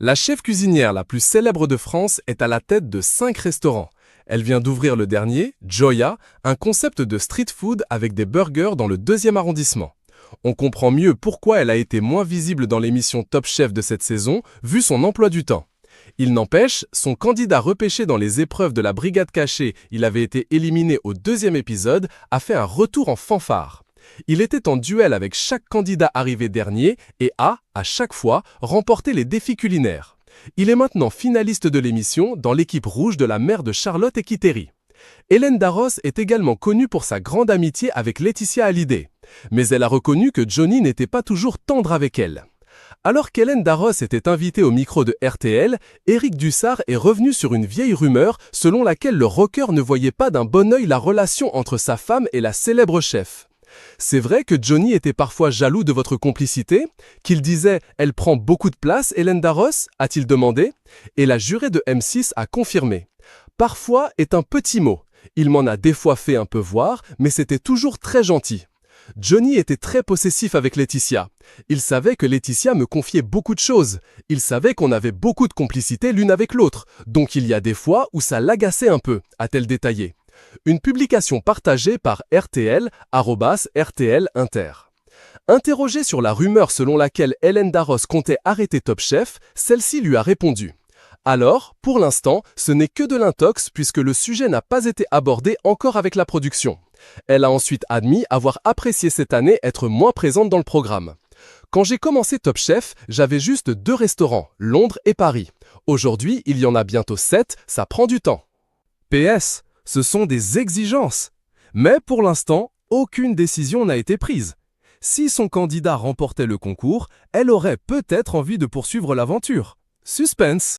La chef cuisinière la plus célèbre de France est à la tête de 5 restaurants. Elle vient d'ouvrir le dernier, Joya, un concept de street food avec des burgers dans le 2e arrondissement. On comprend mieux pourquoi elle a été moins visible dans l'émission Top Chef de cette saison, vu son emploi du temps. Il n'empêche, son candidat repêché dans les épreuves de la brigade cachée, il avait été éliminé au 2e épisode, a fait un retour en fanfare. Il était en duel avec chaque candidat arrivé dernier et a, à chaque fois, remporté les défis culinaires. Il est maintenant finaliste de l'émission dans l'équipe rouge de la mère de Charlotte et Kiteri. Hélène Darroze est également connue pour sa grande amitié avec Laetitia Hallyday. Mais elle a reconnu que Johnny n'était pas toujours tendre avec elle. Alors qu'Hélène Darroze était invitée au micro de RTL, Éric Dussart est revenu sur une vieille rumeur selon laquelle le rocker ne voyait pas d'un bon œil la relation entre sa femme et la célèbre chef. C'est vrai que Johnny était parfois jaloux de votre complicité, qu'il disait « Elle prend beaucoup de place, Hélène Darroze ?» a-t-il demandé, et la jurée de M6 a confirmé. Parfois est un petit mot. Il m'en a des fois fait un peu voir, mais c'était toujours très gentil. Johnny était très possessif avec Laetitia. Il savait que Laetitia me confiait beaucoup de choses. Il savait qu'on avait beaucoup de complicité l'une avec l'autre. Donc il y a des fois où ça l'agaçait un peu, a-t-elle détaillé. Une publication partagée par RTL, @RTL Inter. Interrogée sur la rumeur selon laquelle Hélène Darroze comptait arrêter Top Chef, celle-ci lui a répondu. Alors, pour l'instant, ce n'est que de l'intox puisque le sujet n'a pas été abordé encore avec la production. Elle a ensuite admis avoir apprécié cette année être moins présente dans le programme. Quand j'ai commencé Top Chef, j'avais juste 2 restaurants, Londres et Paris. Aujourd'hui, il y en a bientôt 7, ça prend du temps. PS, ce sont des exigences. Mais pour l'instant, aucune décision n'a été prise. Si son candidat remportait le concours, elle aurait peut-être envie de poursuivre l'aventure. Suspense.